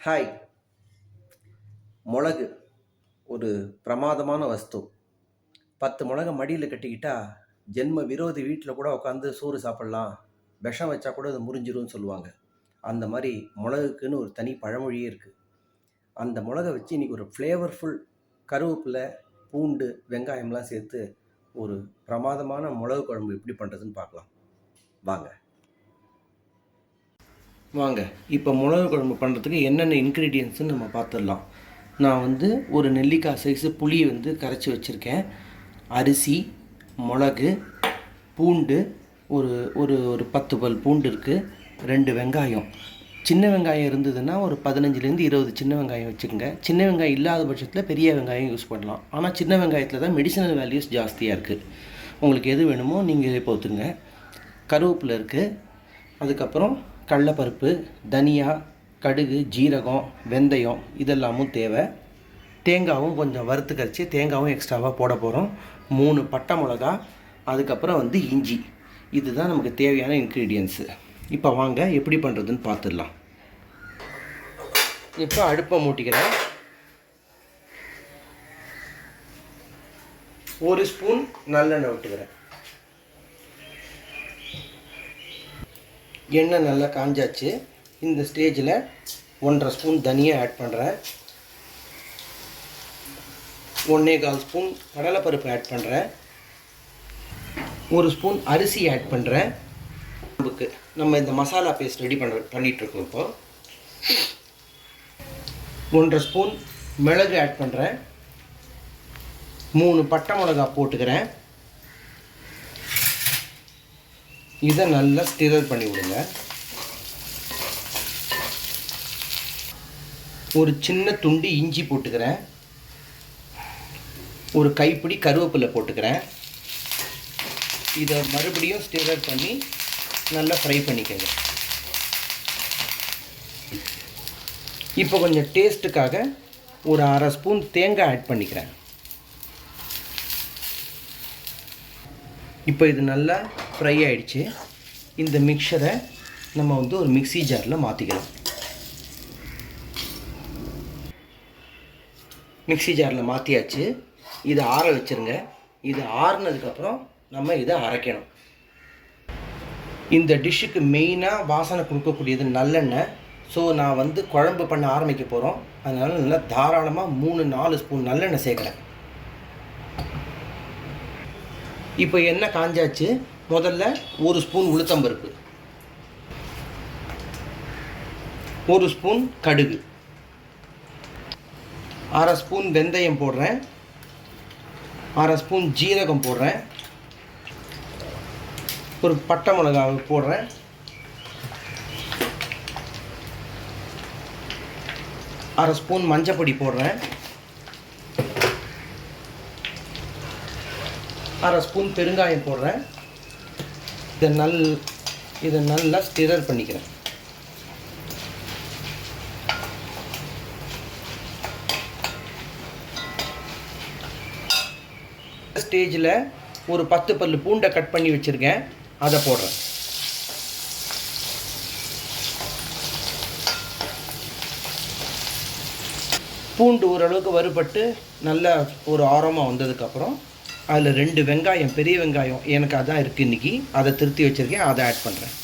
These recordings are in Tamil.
ஹாய். மிளகு ஒரு பிரமாதமான வஸ்து. 10 மிளகை மடியில் கட்டிக்கிட்டா ஜென்ம விரோதி வீட்டில் கூட உட்காந்து சோறு சாப்பிட்லாம், விஷம் வச்சா கூட அது முறிஞ்சிரும்னு சொல்லுவாங்க. அந்த மாதிரி மிளகுக்குன்னு ஒரு தனி பழமொழியே இருக்குது. அந்த மிளகை வச்சு இன்றைக்கி ஒரு ஃப்ளேவர்ஃபுல் கருவேப்பிலை, பூண்டு, வெங்காயம்லாம் சேர்த்து ஒரு பிரமாதமான மிளகு குழம்பு எப்படி பண்ணுறதுன்னு பார்க்கலாம் வாங்க. இப்போ மிளகு குழம்பு பண்ணுறதுக்கு என்னென்ன இன்க்ரீடியன்ட்ஸ்னு நம்ம பார்த்துடலாம். நான் ஒரு நெல்லிக்காய் சைஸு புளியை கரைச்சி வச்சுருக்கேன். அரிசி, மிளகு, பூண்டு, ஒரு ஒரு ஒரு 10 பல் பூண்டு இருக்குது. 2 வெங்காயம். சின்ன வெங்காயம் இருந்ததுன்னா ஒரு 15லேருந்து 20 சின்ன வெங்காயம் வச்சுக்கோங்க. சின்ன வெங்காயம் இல்லாத பட்சத்தில் பெரிய வெங்காயம் யூஸ் பண்ணலாம். ஆனால் சின்ன வெங்காயத்தில் தான் மெடிசனல் வேல்யூஸ் ஜாஸ்தியாக இருக்குது. உங்களுக்கு எது வேணுமோ நீங்கள் போத்துங்க. கருவேப்பிலை இருக்குது. அதுக்கப்புறம் கடலைப்பருப்பு, தனியா, கடுகு, ஜீரகம், வெந்தயம் இதெல்லாமும் தேவை. தேங்காயும் கொஞ்சம் வறுத்து கரைச்சி தேங்காயும் எக்ஸ்ட்ராவாக போட போகிறோம். 3 பட்டை மிளகா, அதுக்கப்புறம் இஞ்சி. இதுதான் நமக்கு தேவையான இன்க்ரீடியன்ஸு. இப்போ வாங்க எப்படி பண்ணுறதுன்னு பார்த்துடலாம். இப்போ அடுப்பை மூட்டிக்கிறேன். 1 ஸ்பூன் நல்லெண்ணெய் விட்டுக்கிறேன். எண்ணெய் நல்லா காஞ்சாச்சு. இந்த ஸ்டேஜில் 1.5 ஸ்பூன் தனியாக ஆட் பண்ணுறேன். 1.25 ஸ்பூன் கடலைப்பருப்பு ஆட் பண்ணுறேன். 1 ஸ்பூன் அரிசி ஆட் பண்ணுறேன். நம்ம இந்த மசாலா பேஸ்ட் ரெடி பண்ணிகிட்ருக்கோம். இப்போ 1.5 ஸ்பூன் மிளகு ஆட் பண்ணுறேன். 3 பட்டை மிளகா போட்டுக்கிறேன். இதை நல்லா ஸ்டிரர் பண்ணி விடுங்க. ஒரு சின்ன துண்டு இஞ்சி போட்டுக்கிறேன். ஒரு கைப்பிடி கருவேப்பிலை போட்டுக்கிறேன். இதை மறுபடியும் ஸ்டிரர் பண்ணி நல்லா ஃப்ரை பண்ணிக்கோங்க. இப்போ கொஞ்சம் டேஸ்ட்டுக்காக ஒரு 1/2 ஸ்பூன் தேங்காய் ஆட் பண்ணிக்கிறேன். இப்போ இது நல்லா ஃப்ரை ஆகிடுச்சு. இந்த மிக்சரை நம்ம ஒரு மிக்ஸி ஜாரில் மாற்றிக்கலாம். மிக்ஸி ஜாரில் மாற்றியாச்சு. இதை ஆற வச்சுருங்க. இது ஆறுனதுக்கப்புறம் நம்ம இதை அரைக்கணும். இந்த டிஷ்ஷுக்கு மெயினாக வாசனை கொடுக்கக்கூடியது நல்லெண்ணெய். ஸோ நான் குழம்பு பண்ண ஆரம்பிக்க போகிறோம். அதனால் நல்லா தாராளமாக 3-4 ஸ்பூன் நல்லெண்ணெய் சேர்க்குறேன். இப்போ எண்ணெய் காஞ்சாச்சு. முதல்ல 1 ஸ்பூன் உளுத்தம்பருப்பு, 1 ஸ்பூன் கடுகு, 1/2 ஸ்பூன் வெந்தயம் போடுறேன். 1/2 ஸ்பூன் ஜீரகம் போடுறேன். ஒரு பட்டை மிளகாவை போடுறேன். 1/2 ஸ்பூன் மஞ்சப்பொடி போடுறேன். 1/2 ஸ்பூன் பெருங்காயம் போடுறேன். இதை நல்லா ஸ்டிரர் பண்ணிக்கிறேன். ஸ்டேஜில் ஒரு 10 பல் பூண்டை கட் பண்ணி வச்சுருக்கேன். அதை போடுறேன். பூண்டு ஓரளவுக்கு வறுபட்டு நல்ல ஒரு ஆரமாக வந்ததுக்கப்புறம் அதில் 2 வெங்காயம், பெரிய வெங்காயம் எனக்கு அதான் இருக்குது இன்றைக்கி, அதை திருத்தி வச்சுருக்கேன். அதை ஆட் பண்ணுறேன்.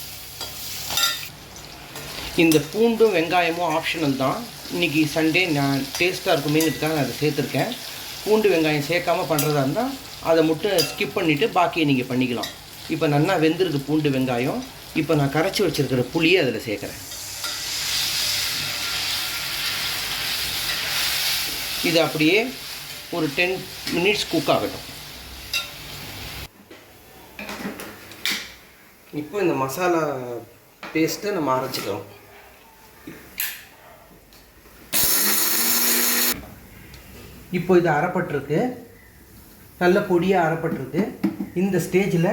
இந்த பூண்டும் வெங்காயமும் ஆப்ஷனல் தான். இன்றைக்கி சண்டே நான் டேஸ்ட்டாக இருக்குமேங்கிறதுக்காக நான் அதை சேர்த்துருக்கேன். பூண்டு வெங்காயம் சேர்க்காமல் பண்ணுறதா இருந்தால் அதை மட்டும் ஸ்கிப் பண்ணிவிட்டு பாக்கியை நீங்கள் பண்ணிக்கலாம். இப்போ நல்லா வெந்திருக்கு பூண்டு வெங்காயம். இப்போ நான் கரைச்சி வச்சுருக்கிற புளியை அதில் சேர்க்குறேன். இது அப்படியே ஒரு 10 மினிட்ஸ் குக் ஆகட்டும். இப்போ இந்த மசாலா பேஸ்ட்டை நம்ம அரைச்சிக்கலாம். இப்போ இது அரைப்பட்டிருக்கு, நல்ல பொடியாக அரைப்பட்டிருக்கு. இந்த ஸ்டேஜில்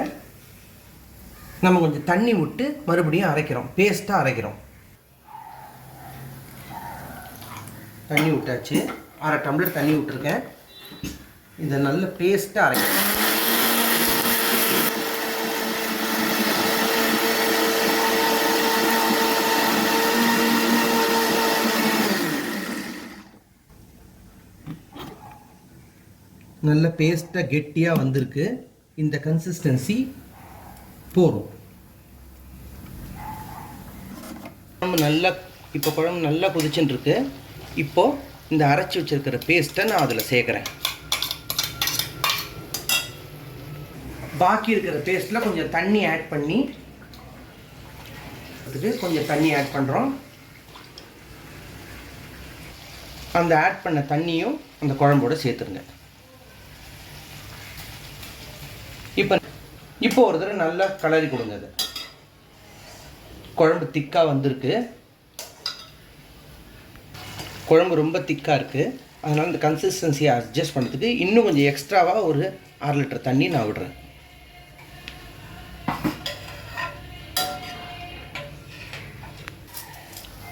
நம்ம கொஞ்சம் தண்ணி விட்டு மறுபடியும் அரைக்கிறோம், பேஸ்ட்டாக அரைக்கிறோம். தண்ணி விட்டாச்சு. 1/2 டம்ளர் தண்ணி விட்டுருக்கேன். இதை நல்ல பேஸ்ட்டாக அரைக்கிறோம். நல்ல பேஸ்ட்டாக கெட்டியாக வந்திருக்கு. இந்த கன்சிஸ்டன்சி போதும். குழம்பு நல்லா கொதிச்சுன்னு இருக்கு. இப்போது இந்த அரைச்சி வச்சுருக்கிற பேஸ்ட்டை நான் அதில் சேர்க்குறேன். பாக்கி இருக்கிற பேஸ்ட்டில் கொஞ்சம் தண்ணி ஆட் பண்ணி கொஞ்சம் தண்ணி ஆட் பண்ணுறோம். அந்த ஆட் பண்ண தண்ணியும் அந்த குழம்போடு சேர்த்துருங்க. இப்போ ஒரு தடவை நல்லா கலரி கொடுங்க. அது குழம்பு திக்காக வந்திருக்கு. குழம்பு ரொம்ப திக்காக இருக்குது. அதனால் இந்த கன்சிஸ்டன்சியை அட்ஜஸ்ட் பண்ணுறதுக்கு இன்னும் கொஞ்சம் எக்ஸ்ட்ராவாக ஒரு 1/2 லிட்டர் தண்ணி நான் விடுறேன்.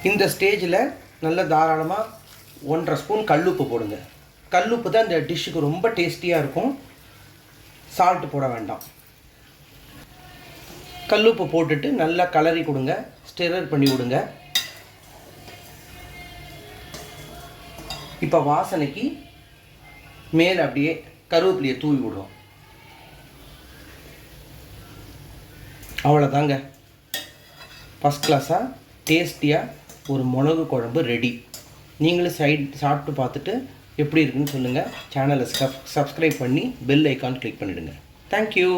இந்த ஸ்டேஜில் நல்ல தாராளமாக 1.5 ஸ்பூன் கல்லுப்பு போடுங்க. கல்லுப்பு தான் இந்த டிஷ்ஷுக்கு ரொம்ப டேஸ்டியாக இருக்கும். சால்ட்டு போட வேண்டாம். கல்லுப்பு போட்டுட்டு நல்லா கலரி கொடுங்க. ஸ்டிரர் பண்ணி விடுங்க. இப்போ வாசனைக்கு மேலே அப்படியே கருவேப்பிலையை தூவி விடுவோம். அவ்வளோதாங்க. ஃபஸ்ட் கிளாஸாக டேஸ்டியாக ஒரு மிளகு குழம்பு ரெடி. நீங்களும் சாப்பிட்டு பார்த்துட்டு எப்படி இருக்குன்னு சொல்லுங்கள். சேனலை சப்ஸ்கிரைப் பண்ணி பெல் ஐக்கான் கிளிக் பண்ணிவிடுங்க. தேங்க்யூ.